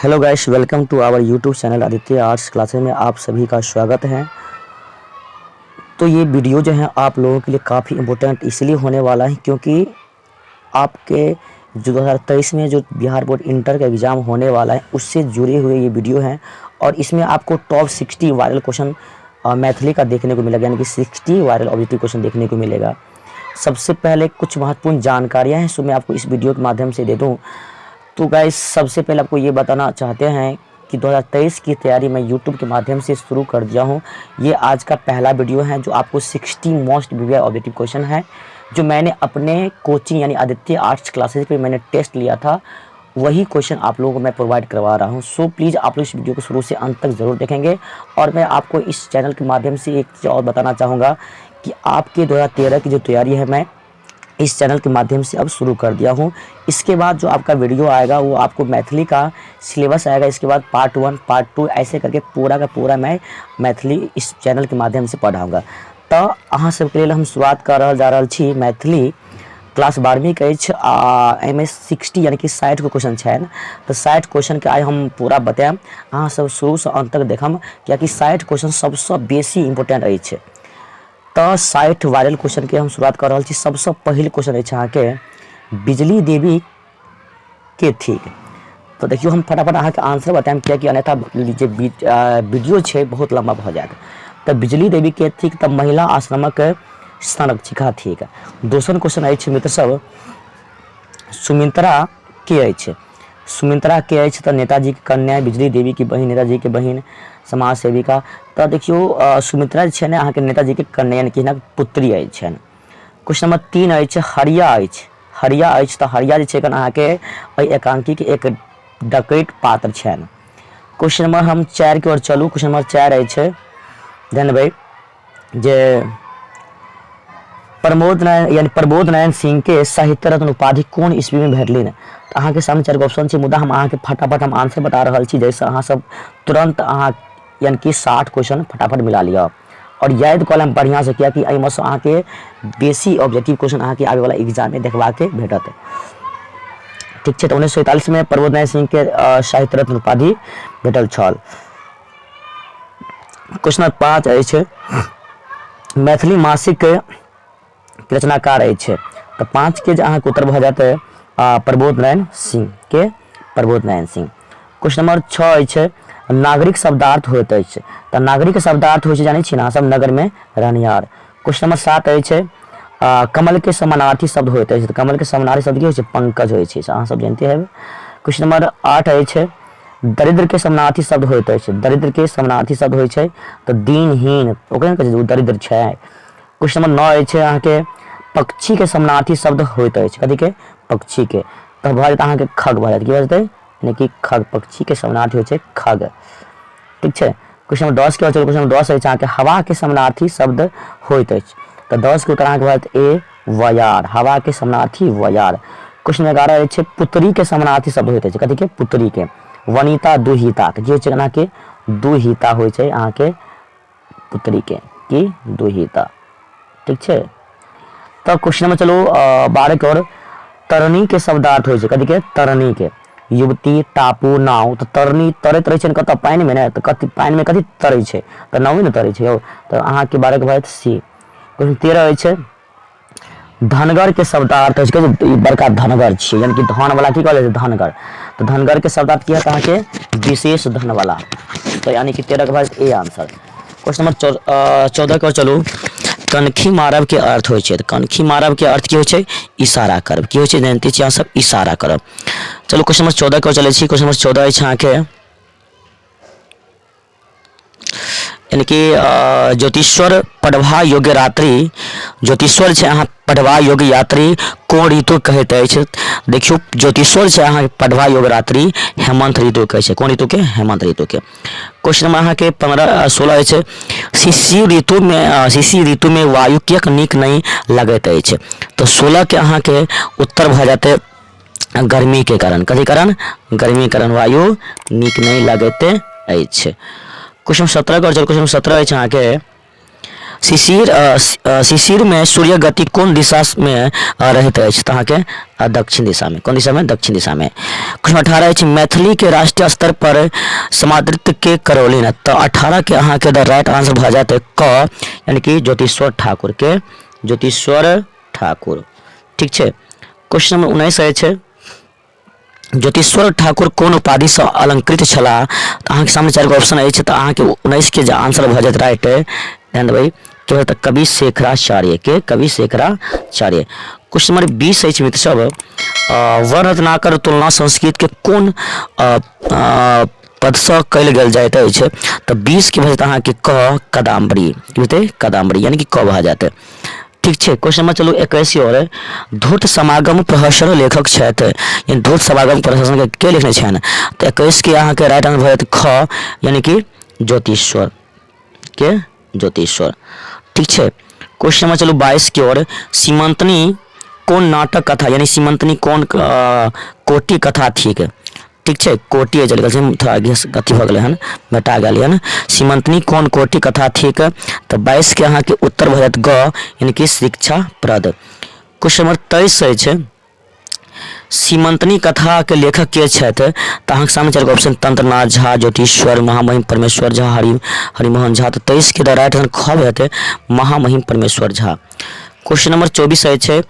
Hello guys, welcome to our YouTube channel Aditya arts classes में आप सभी का स्वागत है। तो ये वीडियो जो है आप लोगों के लिए काफ़ी इम्पोर्टेंट इसलिए होने वाला है क्योंकि आपके जो 2023 में जो बिहार बोर्ड इंटर का एग्ज़ाम होने वाला है उससे जुड़े हुए ये वीडियो हैं और इसमें आपको टॉप 60 वायरल क्वेश्चन मैथिली का देखने को मिलेगा, यानी कि 60 वायरल ऑब्जेक्टिव क्वेश्चन देखने को मिलेगा। सबसे पहले कुछ महत्वपूर्ण जानकारियाँ हैं सो मैं आपको इस वीडियो के माध्यम से दे दूँ। तो गाइस, सबसे पहले आपको ये बताना चाहते हैं कि 2023 की तैयारी मैं YouTube के माध्यम से शुरू कर दिया हूँ। ये आज का पहला वीडियो है जो आपको 60 मोस्ट प्रीवियस ऑब्जेक्टिव क्वेश्चन है जो मैंने अपने कोचिंग यानी आदित्य आर्ट्स क्लासेस पे मैंने टेस्ट लिया था, वही क्वेश्चन आप लोगों को मैं प्रोवाइड करवा रहा हूँ। सो प्लीज़ आप लोग इस वीडियो को शुरू से अंत तक ज़रूर देखेंगे। और मैं आपको इस चैनल के माध्यम से एक चीज़ और बताना चाहूँगा कि आपके 2013 की जो तैयारी है मैं इस चैनल के माध्यम से अब शुरू कर दिया हूँ। इसके बाद जो आपका वीडियो आएगा वो आपको मैथिली का सिलेबस आएगा, इसके बाद पार्ट 1 पार्ट 2 ऐसे करके पूरा का पूरा मैं मैथिली इस चैनल के माध्यम से पढ़ाऊँगा। तो अहाँ सबके लिए हम शुरुआत कर जा रहा छी मैथिली क्लास 12वीं के एम 60 यानी कि 60 को क्वेश्चन है। तो 60 क्वेश्चन के आज हम पूरा बताएं, अहाँ सब शुरू से अंत तक देखम कियाकि 60 क्वेश्चन सबसे बेसी इंपोर्टेंट अछि। तो 60 वायरल क्वेश्चन के हम शुरुआत कर रहा छी। सबसे पहले क्वेश्चन है अहाँ के बिजली देवी के थिक। तो देखियो हम फटाफट अहाँ के आंसर बताएं कियाकि अन्यथा वीडियो है बहुत लंबा हो जाएगा। तो बिजली देवी के थिक तो महिला आश्रमक संरक्षिका थिक। दोसर क्वेश्चन है मित्र सब सुमित्रा के अछि। सुमित्रा के अछि तो नेताजी की कन्या, बिजली देवी की बहन, नेताजी के बहन, समाज सेविका। तो देखियो सुमित्रा है ना अहाँ के नेताजी के कन्या यानी कि पुत्री है। क्वेश्चन नंबर 3 है हरिया अछि। हरिया अछि तो हरिया है अहाँ के एकांकी के एक डकैत पात्र है। क्वेश्चन नंबर हम 4 की ओर चलू। क्वेश्चन नंबर 4 है ध्यान भाई जे प्रमोद नारायण सिंह के साहित्य रत्न उपाधि कौन ईस्वी में भेटलिन। तो अहाँ के सामने 4 ऑप्शन है, मुदा हम अहाँ के फटाफट हम आंसर बता रहा छी जैसे अहाँ सब तुरंत अहाँ यानी कि 60 क्वेश्चन फटाफट मिला लिया और याद कॉलम बढ़िया से किया कि अमे से अहाँ के बेसी ऑब्जेक्टिव क्वेश्चन अहाँ के आगे वाला एग्जाम में देखवा के भेटत। ठीक है, तो 1947 में प्रमोद नारायण सिंह के साहित्य रत्न उपाधि भेटल छल। क्वेश्चन नंबर 5 है मैथिली मासिक के रचनाकार है। तो 5 के अहाँ के उत्तर भ जाते प्रबोध नारायण सिंह के प्रबोध नारायण सिंह। क्वेश्चन नंबर 6 है नागरिक शब्दार्थ होते हैं। तो नागरिक शब्दार्थ हो जानी छी ना सब नगर में रहनिहार। क्वेश्चन नंबर 7 है कमल के समानार्थी शब्द होते हैं। तो कमल के समानार्थी शब्द की पंकज हो सब जानते हैं। क्वेश्चन नंबर 8 है दरिद्र के समानार्थी शब्द होते हैं। दरिद्र के समानार्थी शब्द हो तो दीनहीन दरिद्र है। क्वेश्चन नंबर 9 है अहाँ के पक्षी के समानार्थी शब्द होते हैं। कथी के पक्षी के तो भऽ अहाँ के खग भऽ जात की बजते यानी कि खग, पक्षी के समानार्थी हो खग। ठीक है, क्वेश्चन नंबर 10 के चलो। क्वेश्चन नंबर 10 है अहाँ के हवा के समानार्थी शब्द होते हैं। तो 10 के उत्तर अहाँ के भऽ जात ए वयार, हवा के समानार्थी वयार। क्वेश्चन नंबर 11 है पुत्री के समानार्थी शब्द होते हैं। कथी के पुत्री के वनिता दुहिता जो अहाँ के दुहिता हो अहाँ के पुत्री के की दुहिता। ठीक है, तो क्वेश्चन में चलो 12 के और तरनी के शब्दार्थ हो कथी के तरनी के युवती, टापू, नाव। तो तरनी तरैत रहे कत पानी में ना तो कथी पानी में कथी तरै छै तो नाव ही ना तरै छै। तो अहाँ के 12 के बाद सी। क्वेश्चन 13 है धनगर के शब्दार्थ है बड़का धनगर छे यानी कि धन वाला की कहल धनगर। तो धनगर के शब्दार्थ की है अहाँ के विशेष धन वाला। तो यानी कि 13 के बाद ए आंसर। क्वेश्चन नंबर 14 के चलू कनखी मारब के अर्थ हो। तो कनखी मारब के अर्थ की हो इशारा करब की हो जानते हैं सब इशारा करब। चलो क्वेश्चन नंबर 14 के चले। क्वेश्चन नंबर 14 है अहाँ के यानी कि ज्योतिश्वर पढ़वा योग्य रात्रि। ज्योतिश्वर है अहाँ पढ़वा योग्य यात्री कोन ऋतु कहते हैं। देखियो ज्योतिश्वर है अहाँ पढ़वा योग्य रात्रि हेमंत ऋतु कहे कोन ऋतु के हेमंत ऋतु के। क्वेश्चन नंबर अहाँ के 16 है शिशि ऋतु में वायु कियक नीक नहीं लगत है। तो 16 के अहाँ के उत्तर भ जाते गर्मी के कारण। कथी कारण गर्मी के कारण वायु नीक नहीं लगते है। क्वेश्चन 17 का क्वेश्चन 17 है अहाँ के शिशिर में सूर्य गति कोन दिशा में रहैत अछि तऽ अहाँके दक्षिण दिशा में। कोन दिशा में? दक्षिण दिशा में। क्वेश्चन 18 अछि मैथिली के राष्ट्रीय स्तर पर समादृत के करौली तऽ 18 के अहाँके द राइट आंसर भऽ जायत क यानी कि ज्योतिश्वर ठाकुर के ज्योतिश्वर ठाकुर। ठीक छै। क्वेश्चन नंबर 19 अछि ज्योतिश्वर ठाकुर कोन उपाधि से अलंकृत छलाह तऽ अहाँके सामने 4 गो ऑप्शन अछि तऽ अहाँके 19 के जे आंसर भऽ जायत राइट ध्यान देबै के होत कवि शेखराचार्य के कवि शेखराचार्य। क्वेश्चन नंबर 20 अछि मित्र सब वर्ण रत्नाकर तुलना संस्कृत के कोन पद से कयल गेल जाइत अछि तऽ 20 के भऽ जायत अहाँके क कदम्बरी की होतै कदम्बरी यानी कि क भऽ जायत। ठीक छै। क्वेश्चन नंबर चलू 21 और धूर्त समागम प्रहसन लेखक छथि यानी धूर्त समागम प्रहसन के लिखने छनि तऽ 21 के अहाँके राइट आंसर भऽ जायत ख यानी कि ज्योतिश्वर के ज्योतिश्वर। ठीक छै। क्वेश्चन नंबर चलू 22 की ओर सीमंतनी कौन नाटक कथा यानी सीमंतनी कौन कोटि कथा थिक। ठीक छै। कोटि चल गल थोड़ा अथी भऽ गेलै हन बेटा गेल हन सीमंतनी कौन कोटि कथा थिक तऽ 22 के अहाँके उत्तर भऽ जायत ग यानी कि शिक्षा प्रद। क्वेश्चन नंबर 23 अछि सीमंतनी कथा के लेखक के छथि तऽ अहाँके सामने 4 गो ऑप्शन तंत्रनाथ झा ज्योतिश्वर महामहिम परमेश्वर झा हरिमोहन झा तऽ 23 के द राइट आंसर ख भऽ जायत महामहिम परमेश्वर झा। क्वेश्चन नंबर 24 अछि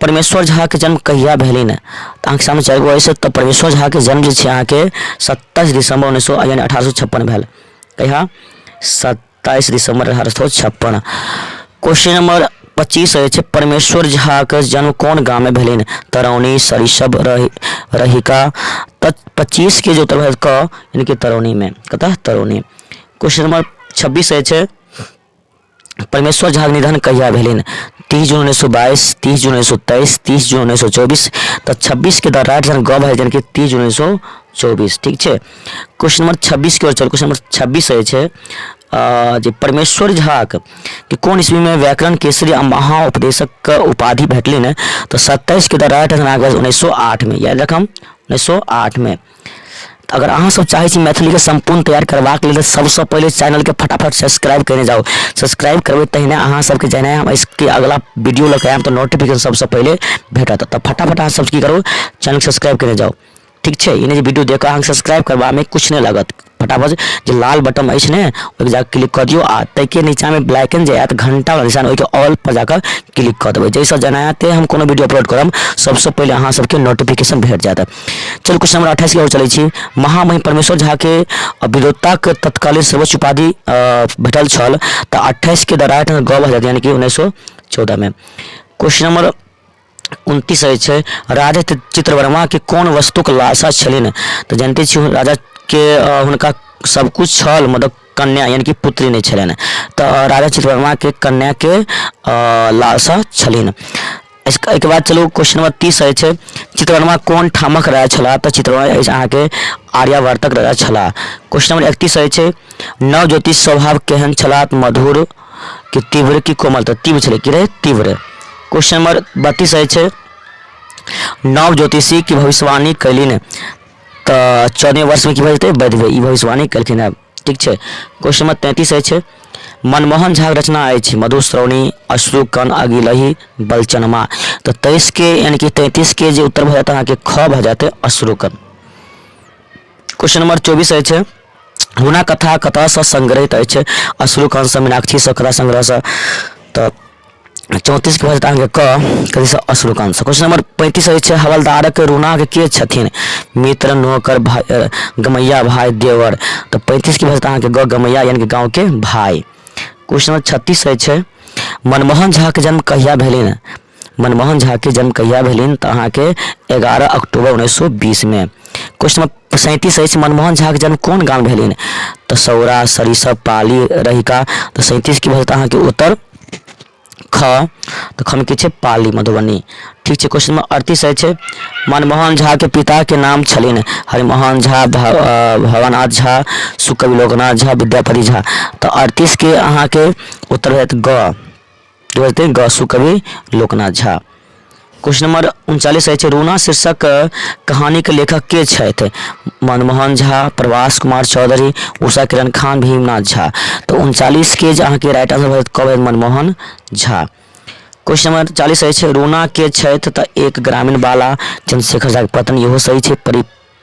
परमेश्वर झा के जन्म कहिया भेलनि तऽ अहाँके सामने 4 गो अछि तऽ परमेश्वर झा के जन्म जे छै अहाँके 27 दिसंबर 1856 भेल। कहिया? 27 दिसंबर 1856। क्वेश्चन नंबर 25 अछि परमेश्वर झा के जन्म कौन गाँव में भेलनि तरौनी सरिसब रहिका तऽ 25 के जो उत्तर है क यानी कि तरौनी में कतऽ तरौनी। क्वेश्चन नंबर 26 अछि परमेश्वर झा के निधन कहिया भेलनि 30 जून 1922 30 जून 1923 30 जून 1924 तऽ 26 के द राइट आंसर ग है यानी कि 30 जून 1924। ठीक छै। क्वेश्चन नंबर 26 की ओर चल क्वेश्चन नंबर 26 अछि जे परमेश्वर झा के कोन ईस्वी में व्याकरण केसरी आ महाउपदेशक उपाधि भेटलनि तऽ 27 के द राइट आंसर आ गेल 1908 में याद रखम 1908 में। अगर अहाँ सब चाहे छी मैथिली के संपूर्ण तैयार करबाक लेल सबसे पहले चैनल के फटाफट सब्सक्राइब करने जाओ। सब्सक्राइब करबे तहने अहाँ सबके जाने हम इसके अगला वीडियो लेके आएम तो नोटिफिकेशन सबसे पहले भेटत तऽ फटाफट अहाँ सब की करू चैनल सब्सक्राइब करने जाओ। ठीक छै। इन्हें जे वीडियो देख अहाँ सब्सक्राइब करबा में कुछ नहीं लागत फटाफट जो लाल बटन अछि ने ओहि जाकर क्लिक कर दियो आ तै के नीचा में ब्लैक एंड जे आयत घंटा वाला निशान ओहि के ऑल पर जाकर क्लिक कर देबै जैसे जनाते हम कोनो वीडियो अपलोड करम सबसे पहले अहाँ सबके नोटिफिकेशन भेट जायत। चल क्वेश्चन नंबर 28 की ओर चलै छी महामहिम परमेश्वर झा के वीरता के तत्कालीन सर्वोच्च उपाधि भेटल छल तऽ 28 के द राइट आंसर ग भऽ जायत यानी कि 1914 में। क्वेश्चन नंबर 29 अछि राजा चित्रवर्मा के कोन वस्तुक लालसा छलनि तऽ जानते छी राजा के हुनका सब कुछ छल मतलब कन्या यानी कि पुत्री नहीं छलनि तऽ राजा चित्रवर्मा के कन्या के लालसा छलनि। इसके बाद चलो क्वेश्चन नंबर 30 अछि चित्रवर्मा कोन ठामक राजा छलाह तऽ चित्रवर्मा अछि अहाँके आर्यावर्तक राजा छलाह। क्वेश्चन नंबर 31 अछि नव ज्योतिष स्वभाव केहन छलाह मधुर कि तीव्र कि कोमल तऽ तीव्र छलै कि रहे तीव्र। क्वेश्चन नंबर 32 अछि नव ज्योतिषी की भविष्यवाणी कैलिन तऽ 14वें वर्ष में की भऽ जेतै वैध ई भविष्यवाणी केलखिन है। ठीक छै। क्वेश्चन नंबर 33 अछि मनमोहन झा रचना अछि मधुश्रवणी अश्रुकण अगिलही बलचनमा तऽ 23 के यानी कि 33 के जे उत्तर भऽ जायत अहाँके ख भऽ जायत अश्रुकण। क्वेश्चन नंबर 24 अछि हुना कथा कतऽसँ संग्रहित अछि अश्रुकण सँ मीनाक्षी सँ कथा संग्रह सँ तऽ 34 के भऽ जायत अहाँके कथी सँ अश्रुकण सँ। क्वेश्चन नंबर 35 अछि हवलदारक रूना के छथिन मित्र नौकर भाई गमैया भाई देवर तऽ 35 के भऽ जायत अहाँके ग गमैया यानी कि गाँव के भाई। क्वेश्चन नंबर 36 अछि मनमोहन झा के जन्म कहिया भेलनि मनमोहन झा के जन्म कहिया भेलनि तऽ अहाँके 11 अक्टूबर 1920 में। क्वेश्चन नंबर 37 अछि मनमोहन झा के जन्म कोन गाँव भेलनि तऽ सौरा सरिसब पाली रहिका तऽ 37 के भऽ जायत अहाँके उत्तर ख तो ख में की छै पाली मधुबनी। ठीक छै। क्वेश्चन नंबर 38 अछि मनमोहन झा के पिता के नाम छलनि हरिमोहन झा भवनाथ झा सुकवि लोकनाथ झा विद्यापति झा तो 38 के अहाँ के उत्तर है ग सुकवि लोकनाथ झा। क्वेश्चन नंबर 39 अछि रूना शीर्षक कहानी के लेखक के छथि मनमोहन झा, प्रवास कुमार चौधरी, उषा किरण खान, भीमनाथ झा। तो 39 के अहाँ के राइट आंसर भऽ कब मनमोहन झा। क्वेश्चन नंबर 40 अछि रूना के छथि तऽ एक ग्रामीण बाला चंद्रशेखर झा के पत्नी, इहो सही छै।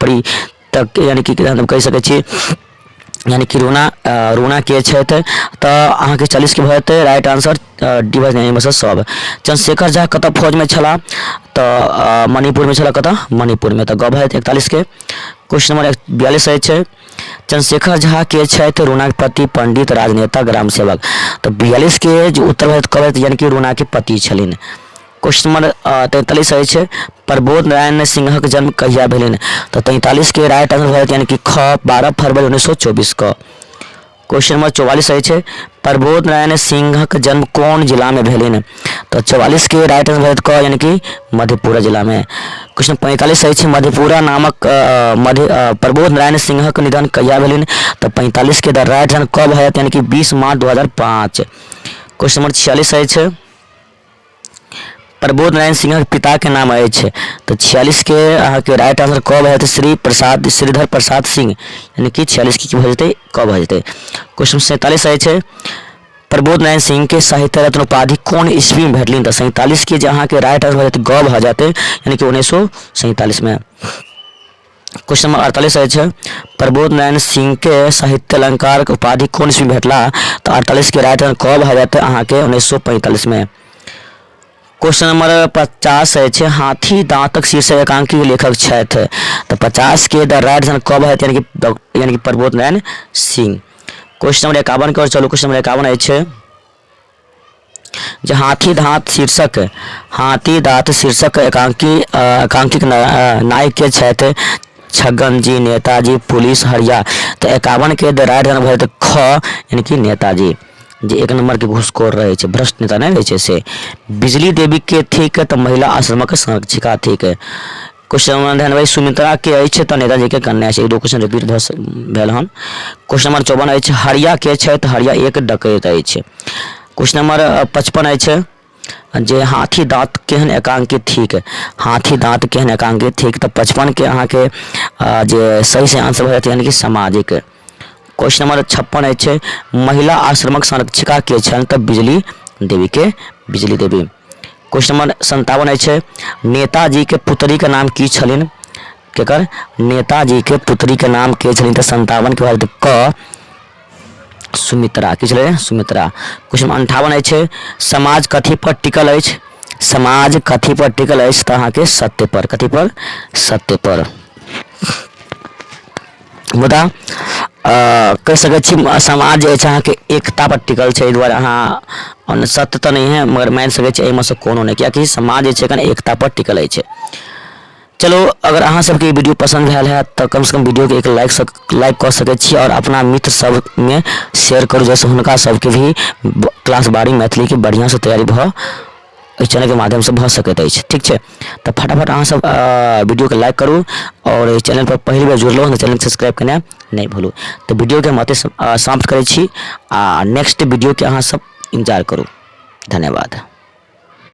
परी तक यानी कि हम कहि सकै छी यानी कि रूना के छथि तऽ अहाँ के 40 के भऽ जेतै राइट आंसर डी में से सब। चंद्रशेखर झा कतऽ फौज में छला तऽ मणिपुर में छला, कतऽ मणिपुर में, तऽ ग भऽ जेतै 41 के। क्वेश्चन नंबर 42 अछि चंद्रशेखर झा के छथि रूना के पति, पंडित, राजनेता, ग्राम सेवक। तो 42 के जो उत्तर भऽ कब यानी कि रूना के पति छलिन। क्वेश्चन नंबर 43 अछि प्रबोध नारायण सिंहक जन्म कहिया भेलनि, तो 43 के राइट आंसर भऽ यानी कि ख 12 फरवरी 1924 को। क्वेश्चन नंबर 44 अछि प्रबोध नारायण सिंहक जन्म कौन जिला में भेलनि, तो 44 के राइट आंसर भऽ क यानी कि मधेपुरा जिला में। क्वेश्चन 45 अछि मधेपुरा नामक प्रबोध नारायण सिंहक निधन कहिया भेलनि, तो 45 के राइट आंसर कब है यानी कि 20 मार्च 2005। क्वेश्चन नंबर 46 अछि प्रबोध नारायण सिंह पिता के नाम अछि, तो 46 के अहाँ के राइट आंसर कब है श्रीधर प्रसाद सिंह, यानी कि 46 की भऽ जेतै कब भऽ जेतै। क्वेश्चन 47 अछि प्रबोध नारायण सिंह के साहित्य रत्न उपाधि कौन ईस्वी में भेटलनि, तो 47 के अहाँ के राइट आंसर भऽ जेतै ग भऽ जेतै यानी कि 1947 में। क्वेश्चन नंबर 48 अछि प्रबोध नारायण सिंह के साहित्य अलंकार के उपाधि कौन ईस्वी में भेटला, तो 48 के राइट आंसर कब भऽ जेतै अहाँ के 1945 में। क्वेश्चन नंबर 50 अछि हाथी दांतक शीर्षक एकांकी के लेखक छथि, तो 50 के राइट आंसर कब है यानी कि प्रबोध नारायण सिंह। क्वेश्चन नंबर 51 की ओर चलो। क्वेश्चन नंबर 51 अछि जो हाथी दांत शीर्षक एकांकी नायक के छथि छगन जी, नेताजी, पुलिस, हरिया। तो 51 के राइट आंसर भऽ जेतै ख यानी कि नेताजी, जे 1 नंबर के घूसखोर रहे छै, भ्रष्ट नेता नहीं रहे छै से। बिजली देवी के थिक तो महिला आश्रमक संरक्षिका थिक। क्वेश्चन नंबर 99 सुमित्रा के अछि तऽ नेताजी के कन्या छै, 2 क्वेश्चन रिपीट भेल हन। क्वेश्चन नंबर 54 अछि हरिया के छै तऽ हरिया एक डकैत अछि। क्वेश्चन नंबर 55 अछि जे हाथी दांत केहन एकांकित थिक, हाथी दांत केहन एकांकित थिक, तो 55 के अहाँ के जे सही से आंसर भऽ जायत यानी कि सामाजिक। क्वेश्चन नंबर 56 अछि महिला आश्रमक संरक्षिका के छनि तऽ बिजली देवी। क्वेश्चन नंबर 57 अछि नेताजी के पुत्री के नाम की छलिन, केकर नेताजी के पुत्री के नाम के छलिन, तऽ 57 के बाद क सुमित्रा की छलै सुमित्रा। क्वेश्चन नंबर 58 अछि समाज कथी पर टिकल अछि, समाज कथी पर टिकल अछि, तऽ अहाँ के सत्य पर, कथी पर सत्य पर। मुदा कह सकै छी समाज जे अहाँ के एकता पर टिकल छै, एहि दुआरे अहाँ सत्य तो नहीं है मगर मान सकै छी एहिमे से कोनो नहीं, कियाकि समाज जे छै एखन एकता पर टिकल अछि। चलो अगर अहाँ सबके वीडियो पसंद भेल है तो कम से कम वीडियो के एक लाइक कर सकै छी और अपना मित्र सब में शेयर करू, जैसे हुनका सबके भी क्लास 12 मैथिली के बढ़िया से तैयारी भऽ इस चैनल के माध्यम से भऽ सकैत अछि। ठीक है, तो फटाफट अहाँ सब वीडियो के लाइक करू और इस चैनल पर पहली बार जुड़लो तो चैनल के सब्सक्राइब करना नहीं भूलू। तो वीडियो के हम अते समाप्त करै छी आ नेक्स्ट वीडियो के अहाँ सब इंतजार करू। धन्यवाद।